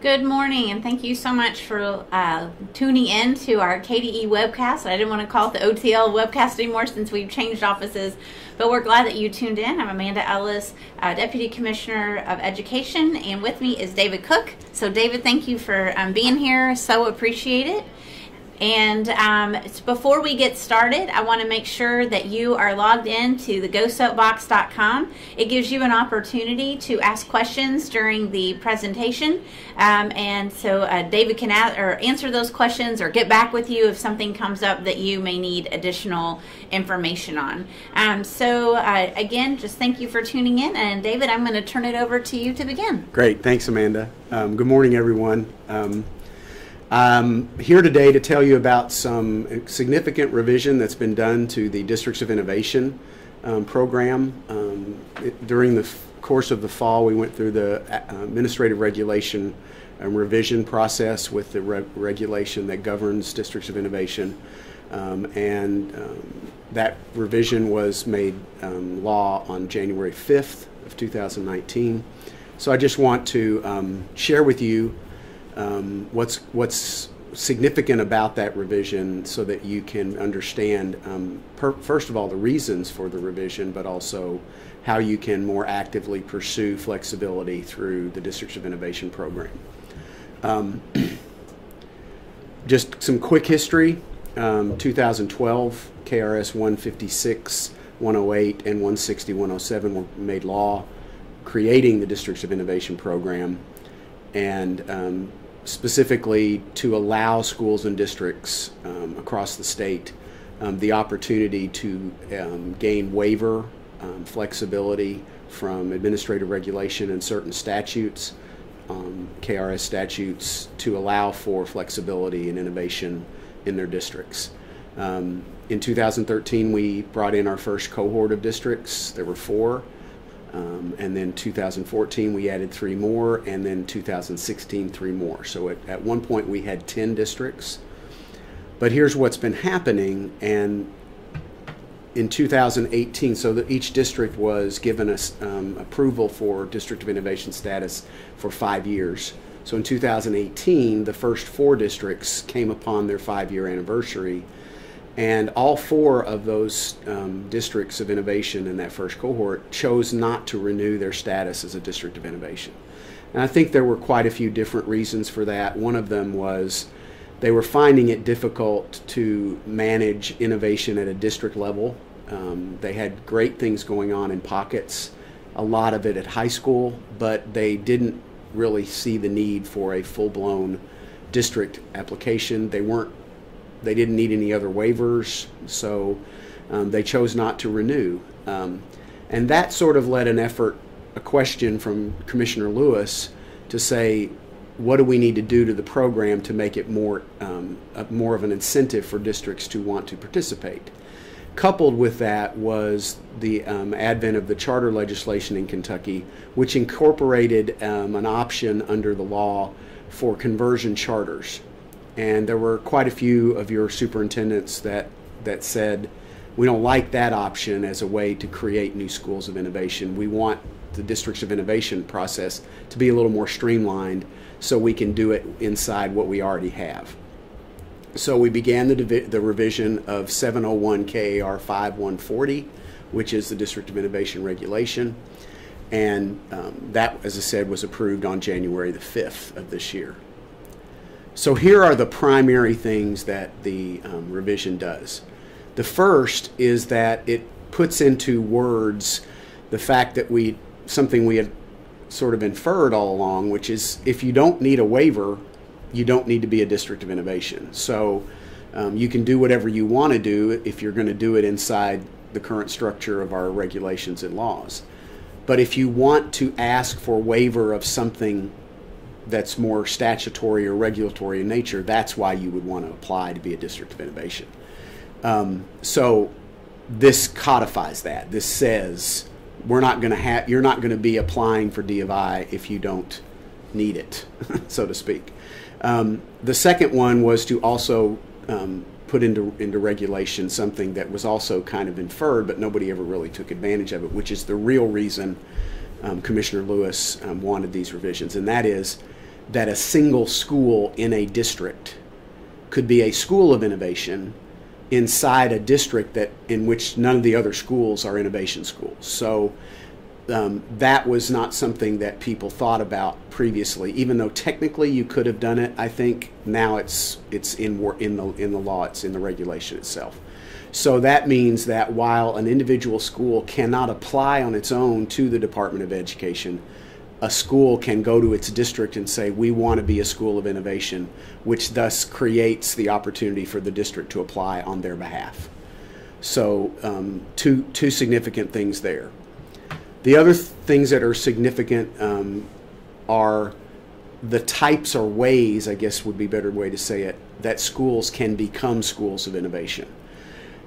Good morning, and thank you so much for tuning in to our KDE webcast. I didn't want to call it the OTL webcast anymore since we've changed offices, but we're glad that you tuned in. I'm Amanda Ellis, Deputy Commissioner of Education, and with me is David Cook. So David, thank you for being here. So appreciate it. And before we get started, I want to make sure that you are logged in to the GoSoapbox.com. It gives you an opportunity to ask questions during the presentation. And so David can answer those questions or get back with you if something comes up that you may need additional information on. Again, just thank you for tuning in. And David, I'm going to turn it over to you to begin. Great. Thanks, Amanda. Good morning, everyone. I'm here today to tell you about some significant revision that's been done to the Districts of Innovation program. During the course of the fall, we went through the administrative regulation revision process with the regulation that governs Districts of Innovation. That revision was made law on January 5th of 2019. So I just want to share with you what's significant about that revision so that you can understand, first of all, the reasons for the revision, but also how you can more actively pursue flexibility through the Districts of Innovation program. Just some quick history. 2012, KRS 156, 108, and 160, 107 were made law, creating the Districts of Innovation program, and specifically to allow schools and districts across the state the opportunity to gain waiver flexibility from administrative regulation and certain statutes, KRS statutes, to allow for flexibility and innovation in their districts. In 2013, we brought in our first cohort of districts. There were 4. And then 2014 we added 3 more, and then 2016 3 more. So at one point we had 10 districts. But here's what's been happening, and in 2018, so that each district was given us approval for District of Innovation status for 5 years. So in 2018, the first 4 districts came upon their 5-year anniversary, and all 4 of those districts of innovation in that first cohort chose not to renew their status as a District of Innovation. And I think there were quite a few different reasons for that. One of them was they were finding it difficult to manage innovation at a district level. They had great things going on in pockets, a lot of it at high school, but they didn't really see the need for a full-blown district application. They didn't need any other waivers, so they chose not to renew. And that sort of led a question from Commissioner Lewis to say, what do we need to do to the program to make it more of an incentive for districts to want to participate? Coupled with that was the advent of the charter legislation in Kentucky, which incorporated an option under the law for conversion charters. And there were quite a few of your superintendents that said, we don't like that option as a way to create new schools of innovation. We want the Districts of Innovation process to be a little more streamlined so we can do it inside what we already have. So we began the revision of 701 KAR 5140, which is the District of Innovation regulation. And that, as I said, was approved on January the 5th of this year. So here are the primary things that the revision does. The first is that it puts into words the fact that something we had sort of inferred all along, which is if you don't need a waiver, you don't need to be a District of Innovation. So you can do whatever you want to do if you're going to do it inside the current structure of our regulations and laws. But if you want to ask for waiver of something that's more statutory or regulatory in nature, that's why you would want to apply to be a District of Innovation. So this codifies that. This says you're not going to be applying for D of I if you don't need it, so to speak. The second one was to also put into regulation something that was also kind of inferred, but nobody ever really took advantage of it, which is the real reason Commissioner Lewis wanted these revisions, and that is that a single school in a district could be a school of innovation inside a district in which none of the other schools are innovation schools. So that was not something that people thought about previously, even though technically you could have done it. I think now it's in the law, it's in the regulation itself. So that means that while an individual school cannot apply on its own to the Department of Education, a school can go to its district and say, we want to be a school of innovation, which thus creates the opportunity for the district to apply on their behalf. So two significant things there. The other things that are significant are the types or ways, I guess would be a better way to say it, that schools can become schools of innovation.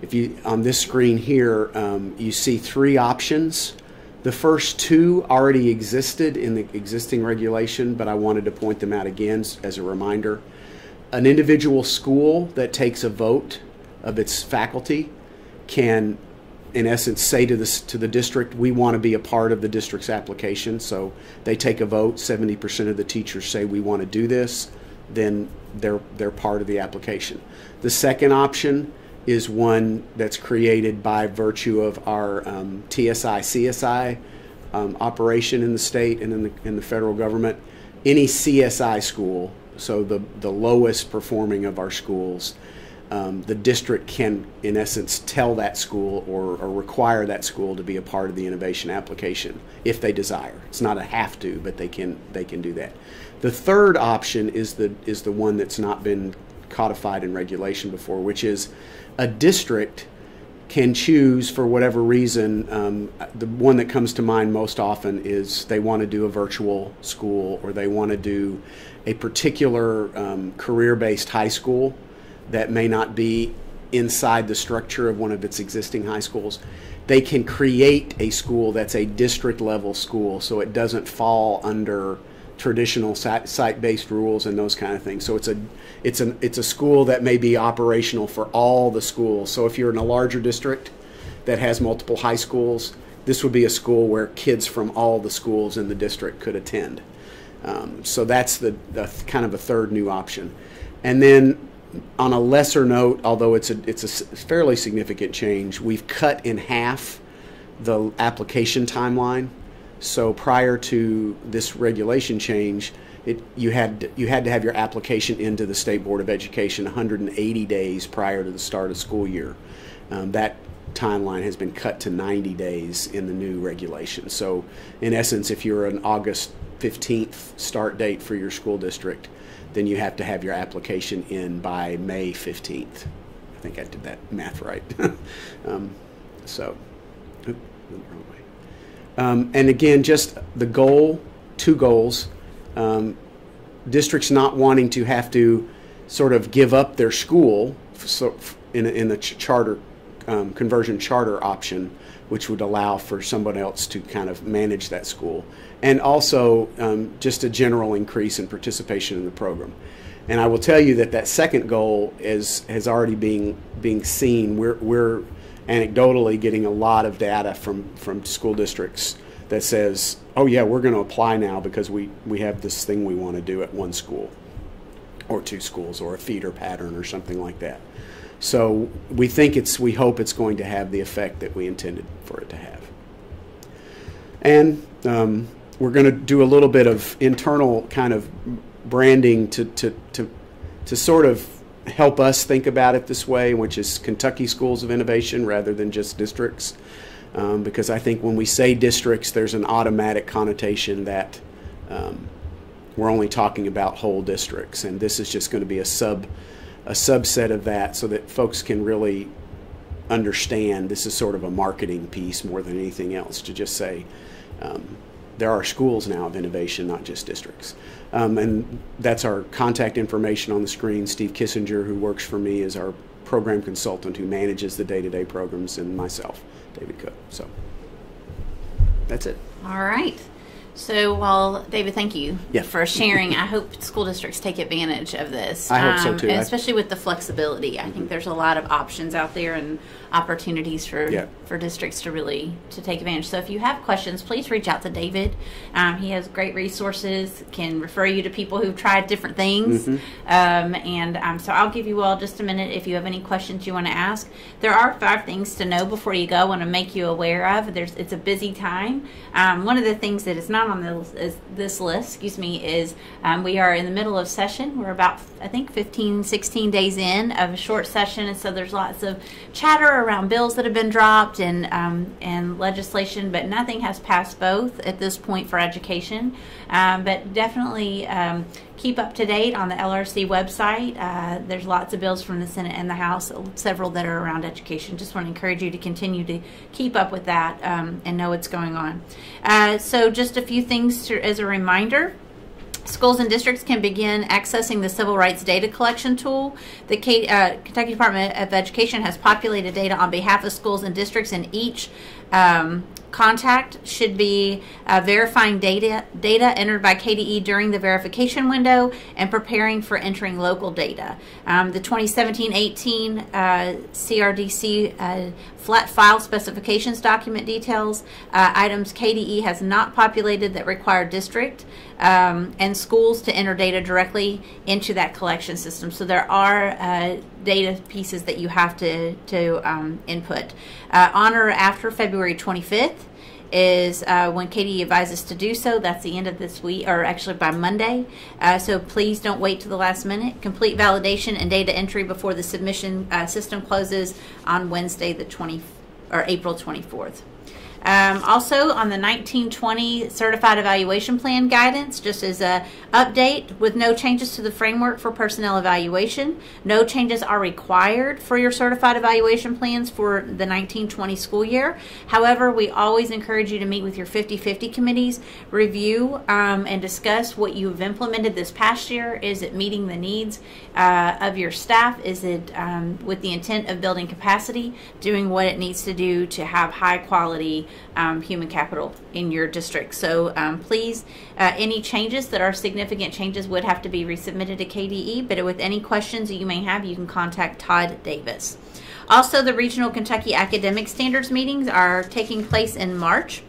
If you, on this screen here, you see 3 options. The first 2 already existed in the existing regulation, but I wanted to point them out again as a reminder. An individual school that takes a vote of its faculty can, in essence, say to the district, we want to be a part of the district's application. So they take a vote, 70% of the teachers say we want to do this, then they're part of the application. The second option is one that's created by virtue of our TSI-CSI operation in the state and in the federal government. Any CSI school, so the lowest performing of our schools, the district can, in essence, tell that school or require that school to be a part of the innovation application if they desire. It's not a have to, but they can do that. The third option is the one that's not been codified in regulation before, which is a district can choose, for whatever reason. The one that comes to mind most often is they want to do a virtual school, or they want to do a particular career-based high school that may not be inside the structure of one of its existing high schools. They can create a school that's a district level school, so it doesn't fall under traditional site-based rules and those kind of things. So it's a school that may be operational for all the schools. So if you're in a larger district that has multiple high schools, this would be a school where kids from all the schools in the district could attend. So that's the kind of a third new option. And then on a lesser note, although it's a fairly significant change, we've cut in half the application timeline. So prior to this regulation change, you had to have your application into the State Board of Education 180 days prior to the start of school year. That timeline has been cut to 90 days in the new regulation. So in essence, if you're an August 15th start date for your school district, then you have to have your application in by May 15th. I think I did that math right. And again, just the goal, 2 goals. Districts not wanting to have to sort of give up their school in the charter conversion charter option, which would allow for someone else to kind of manage that school, and also just a general increase in participation in the program. And I will tell you that second goal has already being seen. We're anecdotally getting a lot of data from school districts that says, oh yeah, we're going to apply now because we have this thing we want to do at one school or 2 schools or a feeder pattern or something like that. So we hope it's going to have the effect that we intended for it to have. And we're going to do a little bit of internal kind of branding to sort of help us think about it this way, which is Kentucky Schools of Innovation rather than just districts. Because I think when we say districts, there's an automatic connotation that we're only talking about whole districts, and this is just going to be a subset of that, so that folks can really understand this is sort of a marketing piece more than anything else, to just say there are schools now of innovation, not just districts. And that's our contact information on the screen. Steve Kissinger, who works for me, is our program consultant who manages the day-to-day programs, and myself, David Cook. So that's it. All right. So, well, David, thank you Yeah. for sharing. I hope school districts take advantage of this. I hope so, too. Especially with the flexibility. I think there's a lot of options out there and opportunities for districts to take advantage. So if you have questions, please reach out to David. He has great resources, can refer you to people who've tried different things. So I'll give you all just a minute if you have any questions you want to ask. There are 5 things to know before you go. I want to make you aware of. It's a busy time. One of the things that is not on this list, is we are in the middle of session. We're about, I think, 15, 16 days in of a short session, and so there's lots of chatter around bills that have been dropped and legislation, but nothing has passed both at this point for education. But definitely keep up to date on the LRC website. There's lots of bills from the Senate and the House, several that are around education. Just want to encourage you to continue to keep up with that and know what's going on. So just a few things as a reminder. Schools and districts can begin accessing the Civil Rights Data Collection tool. The Kentucky Department of Education has populated data on behalf of schools and districts, and each contact should be verifying data entered by KDE during the verification window and preparing for entering local data. The 2017-18 CRDC flat file specifications document details items KDE has not populated that require district and schools to enter data directly into that collection system. So there are data pieces that you have to input. On or after February 25th is when KDE advises to do so. That's the end of this week, or actually by Monday. So please don't wait to the last minute. Complete validation and data entry before the submission system closes on Wednesday, April 24th. Also on the 1920 Certified Evaluation Plan guidance, just as a update, with no changes to the framework for personnel evaluation. No changes are required for your certified evaluation plans for the 1920 school year. However, we always encourage you to meet with your 50/50 committees, review and discuss what you've implemented this past year. Is it meeting the needs of your staff? Is it with the intent of building capacity, doing what it needs to do to have high quality human capital in your district? So please, any changes that are significant changes would have to be resubmitted to KDE, but with any questions that you may have, you can contact Todd Davis. Also, the Regional Kentucky Academic Standards meetings are taking place in March.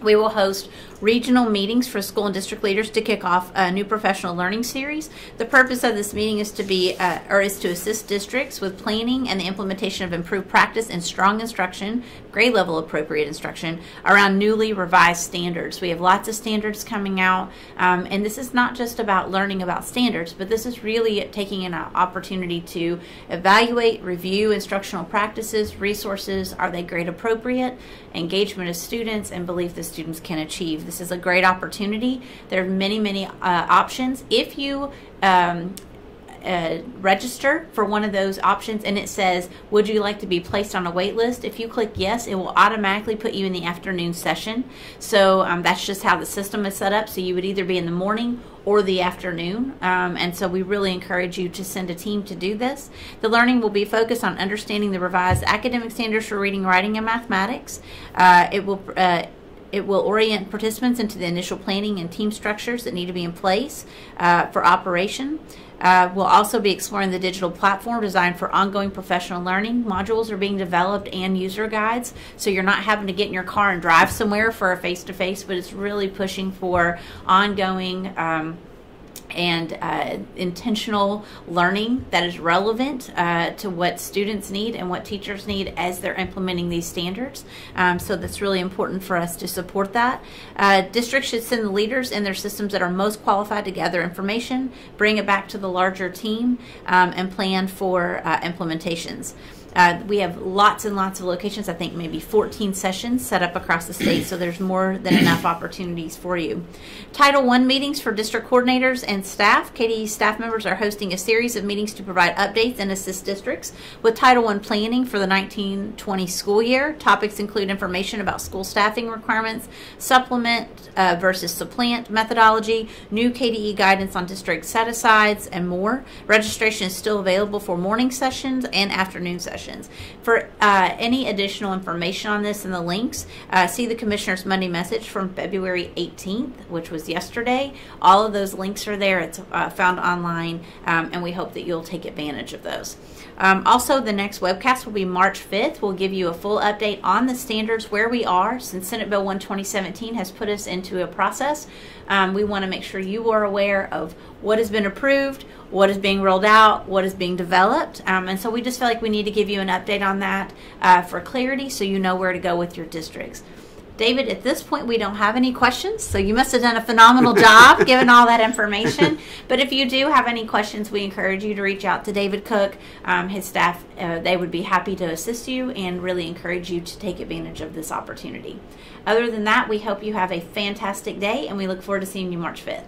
We will host regional meetings for school and district leaders to kick off a new professional learning series. The purpose of this meeting is to assist districts with planning and the implementation of improved practice and strong instruction, grade level appropriate instruction around newly revised standards. We have lots of standards coming out, and this is not just about learning about standards, but this is really taking an opportunity to evaluate, review instructional practices, resources. Are they grade appropriate? Engagement of students and belief that students can achieve. This is a great opportunity. There are many options. If you register for one of those options and it says, would you like to be placed on a wait list? If you click yes, it will automatically put you in the afternoon session. So that's just how the system is set up. So you would either be in the morning or the afternoon. And so we really encourage you to send a team to do this. The learning will be focused on understanding the revised academic standards for reading, writing, and mathematics. It will orient participants into the initial planning and team structures that need to be in place for operation. We'll also be exploring the digital platform designed for ongoing professional learning. Modules are being developed and user guides, so you're not having to get in your car and drive somewhere for a face-to-face, but it's really pushing for ongoing and intentional learning that is relevant to what students need and what teachers need as they're implementing these standards. So that's really important for us to support that. Districts should send the leaders in their systems that are most qualified to gather information, bring it back to the larger team, and plan for implementations. We have lots and lots of locations, I think maybe 14 sessions set up across the state, so there's more than enough opportunities for you. Title I meetings for district coordinators and staff. KDE staff members are hosting a series of meetings to provide updates and assist districts with Title I planning for the 1920 school year. Topics include information about school staffing requirements, supplement versus supplant methodology, new KDE guidance on district set-asides, and more. Registration is still available for morning sessions and afternoon sessions. sessions. For any additional information on this and the links, see the Commissioner's Monday message from February 18th, which was yesterday. All of those links are there. It's found online, and we hope that you'll take advantage of those. Also, the next webcast will be March 5th. We'll give you a full update on the standards, where we are, since Senate Bill 1 2017 has put us into a process. We want to make sure you are aware of what has been approved, what is being rolled out, what is being developed. And so we just feel like we need to give you an update on that for clarity, so you know where to go with your districts. David, at this point, we don't have any questions, so you must have done a phenomenal job given all that information. But if you do have any questions, we encourage you to reach out to David Cook, his staff. They would be happy to assist you and really encourage you to take advantage of this opportunity. Other than that, we hope you have a fantastic day, and we look forward to seeing you March 5th.